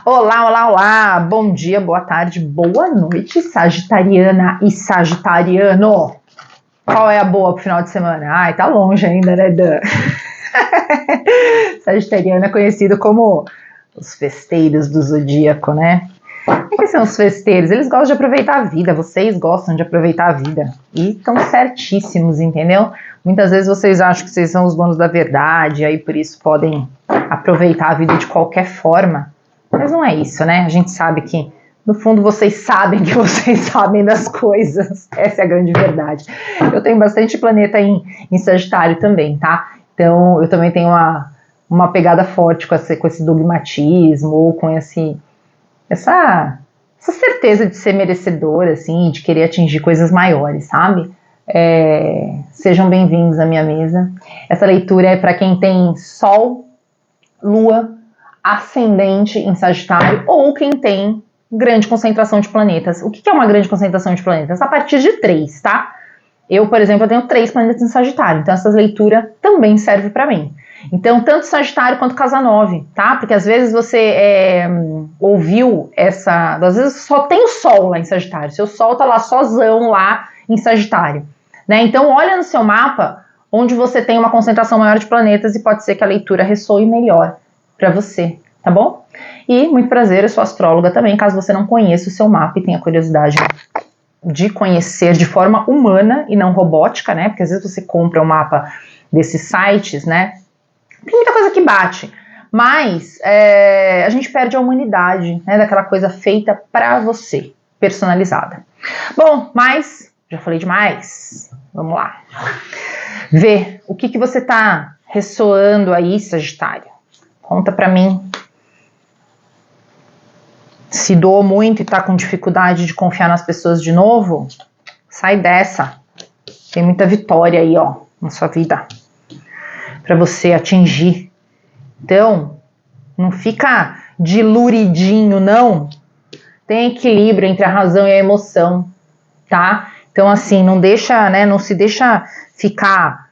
Olá, olá, olá! Bom dia, boa tarde, boa noite, Sagitariana e Sagitariano! Qual é a boa pro final de semana? Ai, tá longe ainda, né, Dan? Sagitariano é conhecido como os festeiros do zodíaco, né? O que são os festeiros? Eles gostam de aproveitar a vida, vocês gostam de aproveitar a vida. E estão certíssimos, entendeu? Muitas vezes vocês acham que vocês são os donos da verdade, aí por isso podem aproveitar a vida de qualquer forma. Mas não é isso, né? A gente sabe que, no fundo, vocês sabem que vocês sabem das coisas. Essa é a grande verdade. Eu tenho bastante planeta em Sagitário também, tá? Então, eu também tenho uma pegada forte com esse dogmatismo, ou com essa certeza de ser merecedora, assim, de querer atingir coisas maiores, sabe? Sejam bem-vindos à minha mesa. Essa leitura é para quem tem Sol, Lua, ascendente em Sagitário, ou quem tem grande concentração de planetas. O que é uma grande concentração de planetas? A partir de 3, tá? Eu, por exemplo, eu tenho 3 planetas em Sagitário, então essa leitura também serve para mim. Então, tanto Sagitário quanto Casa 9, tá? Porque às vezes você ouviu às vezes só tem o Sol lá em Sagitário, seu Sol tá lá sozão lá em Sagitário, né? Então, olha no seu mapa onde você tem uma concentração maior de planetas e pode ser que a leitura ressoe melhor para você, tá bom? E muito prazer, eu sou astróloga também, caso você não conheça o seu mapa e tenha curiosidade de conhecer de forma humana e não robótica, né? Porque às vezes você compra um mapa desses sites, né? Tem muita coisa que bate, mas a gente perde a humanidade, né? Daquela coisa feita para você, personalizada. Bom, mas já falei demais. Vamos lá. Vê o que você tá ressoando aí, Sagitário. Conta pra mim. Se doou muito e tá com dificuldade de confiar nas pessoas de novo, sai dessa. Tem muita vitória aí, ó, na sua vida pra você atingir. Então, não fica diluridinho, não. Tem equilíbrio entre a razão e a emoção, tá? Então, assim, não se deixa ficar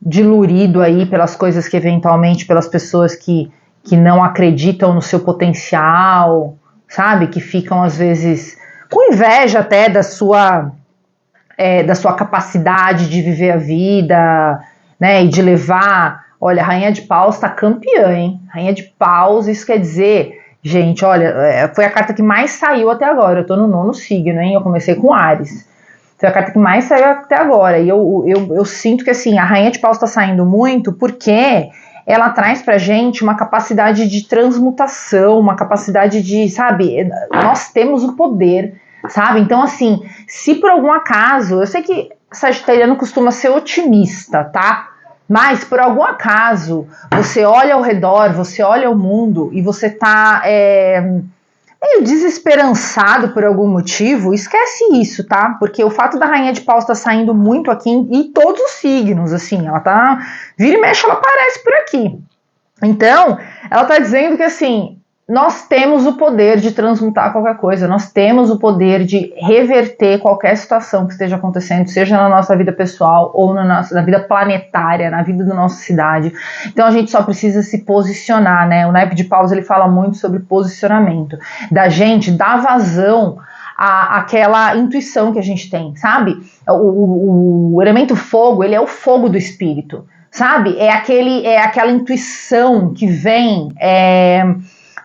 dilurido aí pelas coisas que eventualmente, pelas pessoas que não acreditam no seu potencial, sabe? Que ficam às vezes com inveja até da sua capacidade de viver a vida, né? E de levar, olha, a Rainha de Paus tá campeã, hein? Rainha de Paus, isso quer dizer, gente, olha, foi a carta que mais saiu até agora, eu tô no 9º signo, hein? Eu comecei com Áries. Foi a carta que mais saiu até agora. E eu sinto que assim, a Rainha de Paus está saindo muito porque ela traz pra gente uma capacidade de transmutação, uma capacidade de, sabe, nós temos o poder, sabe? Então, assim, se por algum acaso, eu sei que Sagitariano costuma ser otimista, tá? Mas por algum acaso, você olha ao redor, você olha o mundo e você tá meio desesperançado por algum motivo, esquece isso, tá? Porque o fato da Rainha de Paus estar saindo muito aqui em todos os signos, assim, ela tá, vira e mexe, ela aparece por aqui. Então, ela tá dizendo que, assim, nós temos o poder de transmutar qualquer coisa, nós temos o poder de reverter qualquer situação que esteja acontecendo, seja na nossa vida pessoal ou na vida planetária, na vida da nossa cidade. Então a gente só precisa se posicionar, né? O naipe de Paus, ele fala muito sobre posicionamento, da gente dar vazão àquela intuição que a gente tem, sabe? O elemento fogo, ele é o fogo do espírito, sabe? É aquela intuição que vem...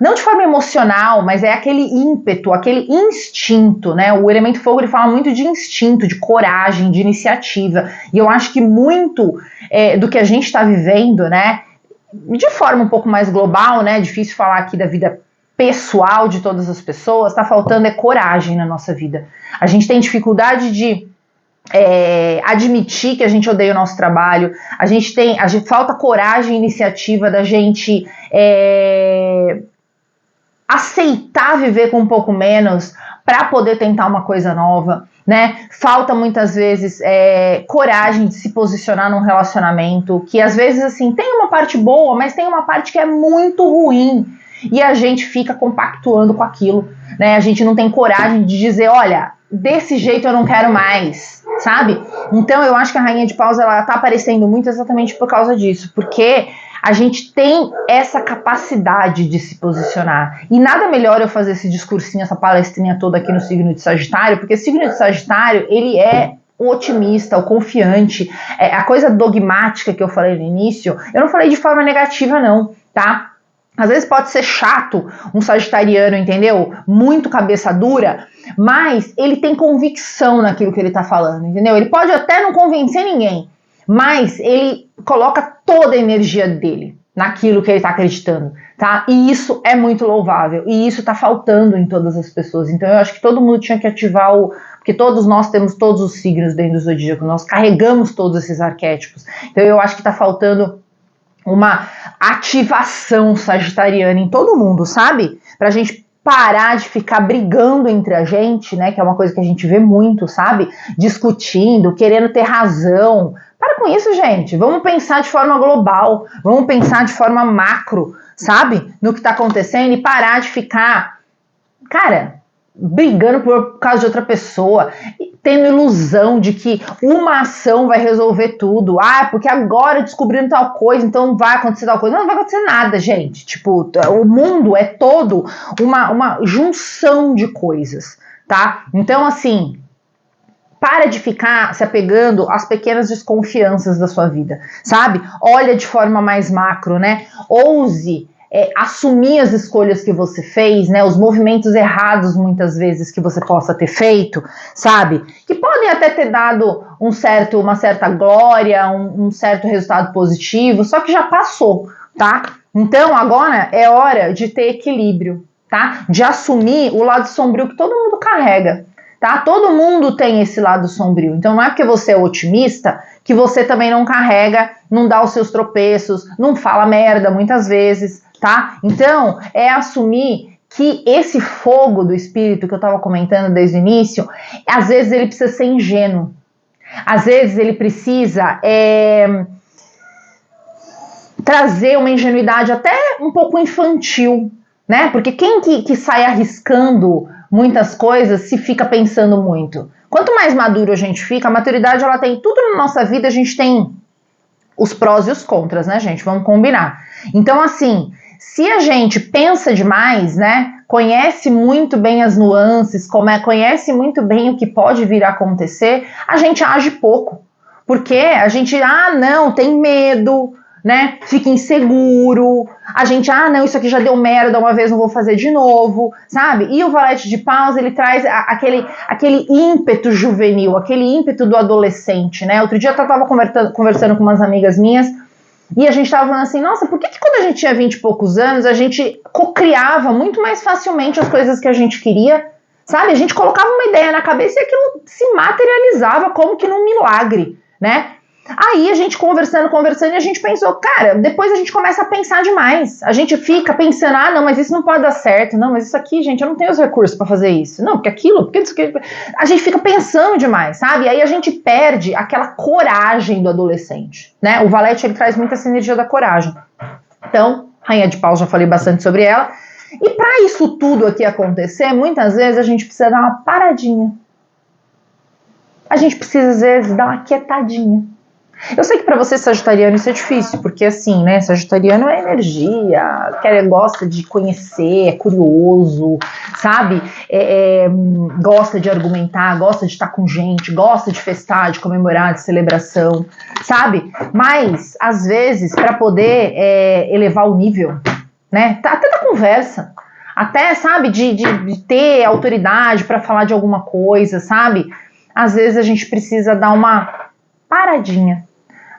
não de forma emocional, mas é aquele ímpeto, aquele instinto, né? O elemento fogo, ele fala muito de instinto, de coragem, de iniciativa. E eu acho que muito do que a gente está vivendo, né? De forma um pouco mais global, né? Difícil falar aqui da vida pessoal de todas as pessoas, está faltando coragem na nossa vida. A gente tem dificuldade de admitir que a gente odeia o nosso trabalho, a gente falta coragem e iniciativa da gente aceitar viver com um pouco menos para poder tentar uma coisa nova, né? Falta muitas vezes coragem de se posicionar num relacionamento que às vezes assim tem uma parte boa, mas tem uma parte que é muito ruim e a gente fica compactuando com aquilo, né? A gente não tem coragem de dizer, olha, desse jeito eu não quero mais, sabe? Então eu acho que a Rainha de Paus, ela tá aparecendo muito exatamente por causa disso, porque A gente tem essa capacidade de se posicionar. E nada melhor eu fazer esse discursinho, essa palestrinha toda aqui no signo de Sagitário, porque o signo de Sagitário, ele é o otimista, o confiante, a coisa dogmática que eu falei no início, eu não falei de forma negativa não, tá? Às vezes pode ser chato um sagitariano, entendeu? Muito cabeça dura, mas ele tem convicção naquilo que ele tá falando, entendeu? Ele pode até não convencer ninguém, mas ele coloca toda a energia dele naquilo que ele tá acreditando, tá? E isso é muito louvável, e isso tá faltando em todas as pessoas. Então eu acho que todo mundo tinha que ativar porque todos nós temos todos os signos dentro do zodíaco, nós carregamos todos esses arquétipos. Então eu acho que tá faltando uma ativação sagitariana em todo mundo, sabe? Pra gente parar de ficar brigando entre a gente, né? Que é uma coisa que a gente vê muito, sabe? Discutindo, querendo ter razão. Para com isso, gente. Vamos pensar de forma global, vamos pensar de forma macro, sabe? No que tá acontecendo e parar de ficar, cara, brigando por causa de outra pessoa, tendo ilusão de que uma ação vai resolver tudo. Ah, porque agora descobrindo tal coisa, então vai acontecer tal coisa. Não vai acontecer nada, gente. Tipo, o mundo é todo uma junção de coisas, tá? Então, assim, para de ficar se apegando às pequenas desconfianças da sua vida, sabe? Olha de forma mais macro, né? Ouse assumir as escolhas que você fez, né, os movimentos errados muitas vezes que você possa ter feito, sabe, que podem até ter dado uma certa glória, um certo resultado positivo, só que já passou, tá? Então agora é hora de ter equilíbrio, tá? De assumir o lado sombrio que todo mundo carrega, tá? Todo mundo tem esse lado sombrio, então não é porque você é otimista que você também não carrega, não dá os seus tropeços, não fala merda muitas vezes, tá? Então, é assumir que esse fogo do espírito que eu tava comentando desde o início, às vezes ele precisa ser ingênuo. Às vezes ele precisa trazer uma ingenuidade até um pouco infantil, né? Porque quem que sai arriscando muitas coisas se fica pensando muito? Quanto mais maduro a gente fica, a maturidade ela tem tudo na nossa vida, a gente tem os prós e os contras, né, gente? Vamos combinar. Então, assim, se a gente pensa demais, né, conhece muito bem as nuances, conhece muito bem o que pode vir a acontecer, a gente age pouco. Porque a gente, não, tem medo, né, fica inseguro, a gente, não, isso aqui já deu merda uma vez, não vou fazer de novo, sabe? E o valete de paus, ele traz aquele ímpeto juvenil, aquele ímpeto do adolescente, né? Outro dia eu tava conversando com umas amigas minhas, e a gente tava falando assim, nossa, por que quando a gente tinha 20 e poucos anos, a gente cocriava muito mais facilmente as coisas que a gente queria, sabe? A gente colocava uma ideia na cabeça e aquilo se materializava como que num milagre, né? Aí a gente conversando e a gente pensou, cara, depois a gente começa a pensar demais. A gente fica pensando, não, mas isso não pode dar certo. Não, mas isso aqui, gente, eu não tenho os recursos pra fazer isso. Não, porque aquilo, porque isso aqui. A gente fica pensando demais, sabe? E aí a gente perde aquela coragem do adolescente, né? O valete, ele traz muito essa energia da coragem. Então, Rainha de Paus, já falei bastante sobre ela. E pra isso tudo aqui acontecer, muitas vezes a gente precisa dar uma paradinha. A gente precisa, às vezes, dar uma quietadinha. Eu sei que para você, sagitariano, isso é difícil, porque assim, né, sagitariano é energia, gosta de conhecer, é curioso, sabe? Gosta de argumentar, gosta de estar com gente, gosta de festar, de comemorar, de celebração, sabe? Mas, às vezes, para poder elevar o nível, né, até da conversa, até, sabe, de ter autoridade para falar de alguma coisa, sabe? Às vezes a gente precisa dar uma paradinha.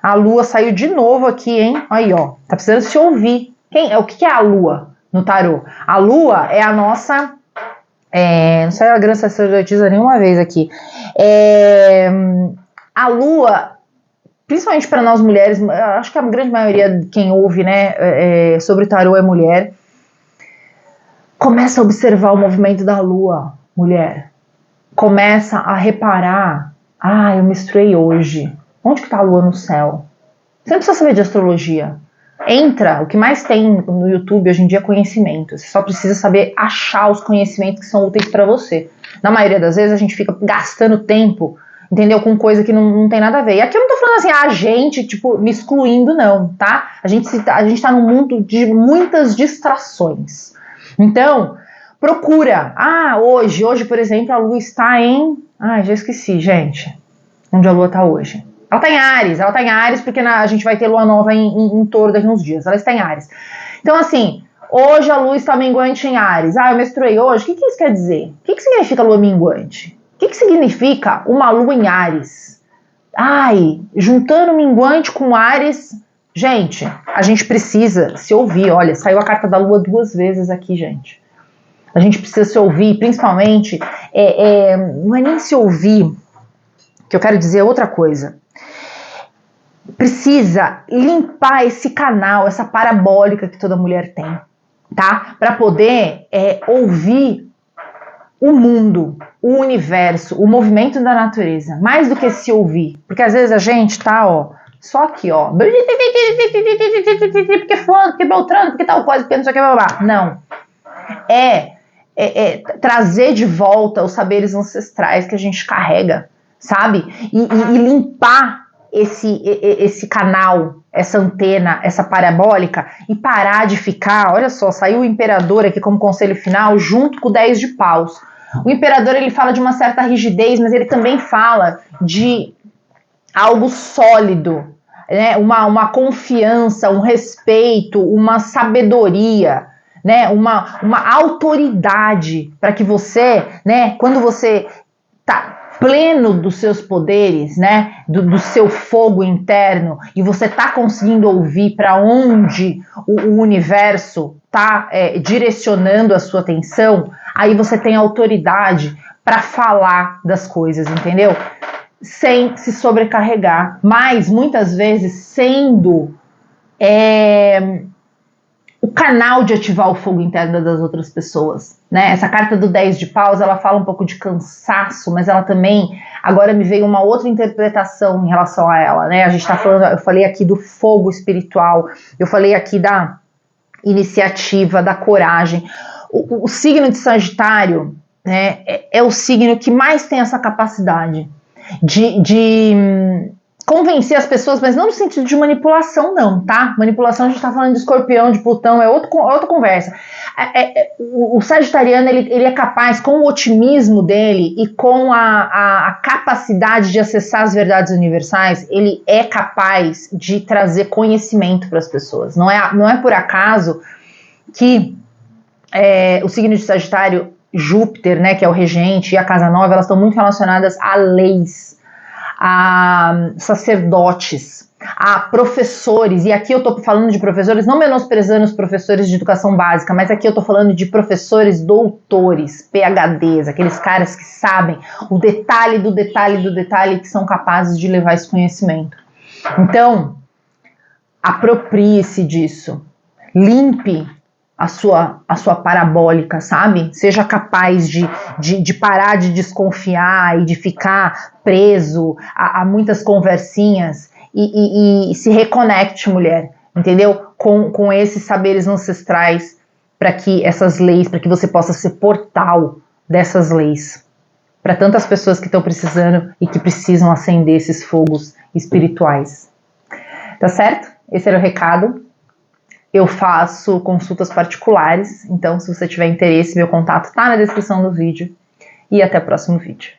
A lua saiu de novo aqui, hein? Aí, ó. Tá precisando se ouvir. O que é a lua no tarô? A lua é a nossa... não sei a grande sacerdotisa nenhuma vez aqui. A lua, principalmente para nós mulheres, acho que a grande maioria de quem ouve, né, sobre tarô é mulher. Começa a observar o movimento da lua, mulher. Começa a reparar. Eu menstruei hoje. Onde que tá a lua no céu? Você não precisa saber de astrologia. Entra, o que mais tem no YouTube hoje em dia é conhecimento. Você só precisa saber achar os conhecimentos que são úteis para você. Na maioria das vezes a gente fica gastando tempo entendeu? Com coisa que não tem nada a ver. E aqui eu não tô falando assim, a gente, tipo, me excluindo, não, tá? A gente tá num mundo de muitas distrações. Então, procura. Hoje, por exemplo, a lua está em... já esqueci, gente. Onde a lua tá hoje? Ela tá em Áries porque a gente vai ter lua nova em Touro daqui uns dias. Ela está em Áries. Então, assim, hoje a lua está minguante em Áries. Eu menstruei hoje. O que isso quer dizer? O que significa lua minguante? O que significa uma lua em Áries? Juntando minguante com Áries... Gente, a gente precisa se ouvir. Olha, saiu a carta da lua 2 vezes aqui, gente. A gente precisa se ouvir, principalmente... não é nem se ouvir, que eu quero dizer outra coisa. Precisa limpar esse canal, essa parabólica que toda mulher tem, tá? Para poder ouvir o mundo, o universo, o movimento da natureza, mais do que se ouvir. Porque às vezes a gente tá, só aqui, porque fulano, porque Beltrano, porque tal coisa, porque não sei o que, blá, blá. Não. Trazer de volta os saberes ancestrais que a gente carrega, sabe? E limpar esse canal, essa antena, essa parabólica e parar de ficar, olha só, saiu o imperador aqui como conselho final junto com o 10 de paus. O imperador, ele fala de uma certa rigidez, mas ele também fala de algo sólido, né? Uma confiança, um respeito, uma sabedoria, né? Uma autoridade para que você, né? Quando você tá pleno dos seus poderes, né, do seu fogo interno, e você tá conseguindo ouvir para onde o universo tá direcionando a sua atenção, aí você tem autoridade para falar das coisas, entendeu? Sem se sobrecarregar, mas muitas vezes sendo o canal de ativar o fogo interno das outras pessoas, né? Essa carta do 10 de paus, ela fala um pouco de cansaço, mas ela também, agora me veio uma outra interpretação em relação a ela, né? A gente tá falando, eu falei aqui do fogo espiritual, eu falei aqui da iniciativa, da coragem. O signo de Sagitário, né, é o signo que mais tem essa capacidade de convencer as pessoas, mas não no sentido de manipulação, não, tá? Manipulação, a gente tá falando de Escorpião, de Plutão, é outra conversa. O sagitariano, ele é capaz, com o otimismo dele e com a capacidade de acessar as verdades universais, ele é capaz de trazer conhecimento para as pessoas. Não é por acaso que o signo de Sagitário, Júpiter, né, que é o regente, e a casa 9, elas estão muito relacionadas a leis, a sacerdotes, a professores, e aqui eu tô falando de professores, não menosprezando os professores de educação básica, mas aqui eu tô falando de professores doutores, PhDs, aqueles caras que sabem o detalhe do detalhe do detalhe, que são capazes de levar esse conhecimento. Então, aproprie-se disso, limpe a sua parabólica, sabe? Seja capaz de parar de desconfiar e de ficar preso a muitas conversinhas e se reconecte, mulher, entendeu? Com esses saberes ancestrais, para que essas leis, para que você possa ser portal dessas leis para tantas pessoas que estão precisando e que precisam acender esses fogos espirituais. Tá certo? Esse era o recado. Eu faço consultas particulares, então se você tiver interesse, meu contato tá na descrição do vídeo. E até o próximo vídeo.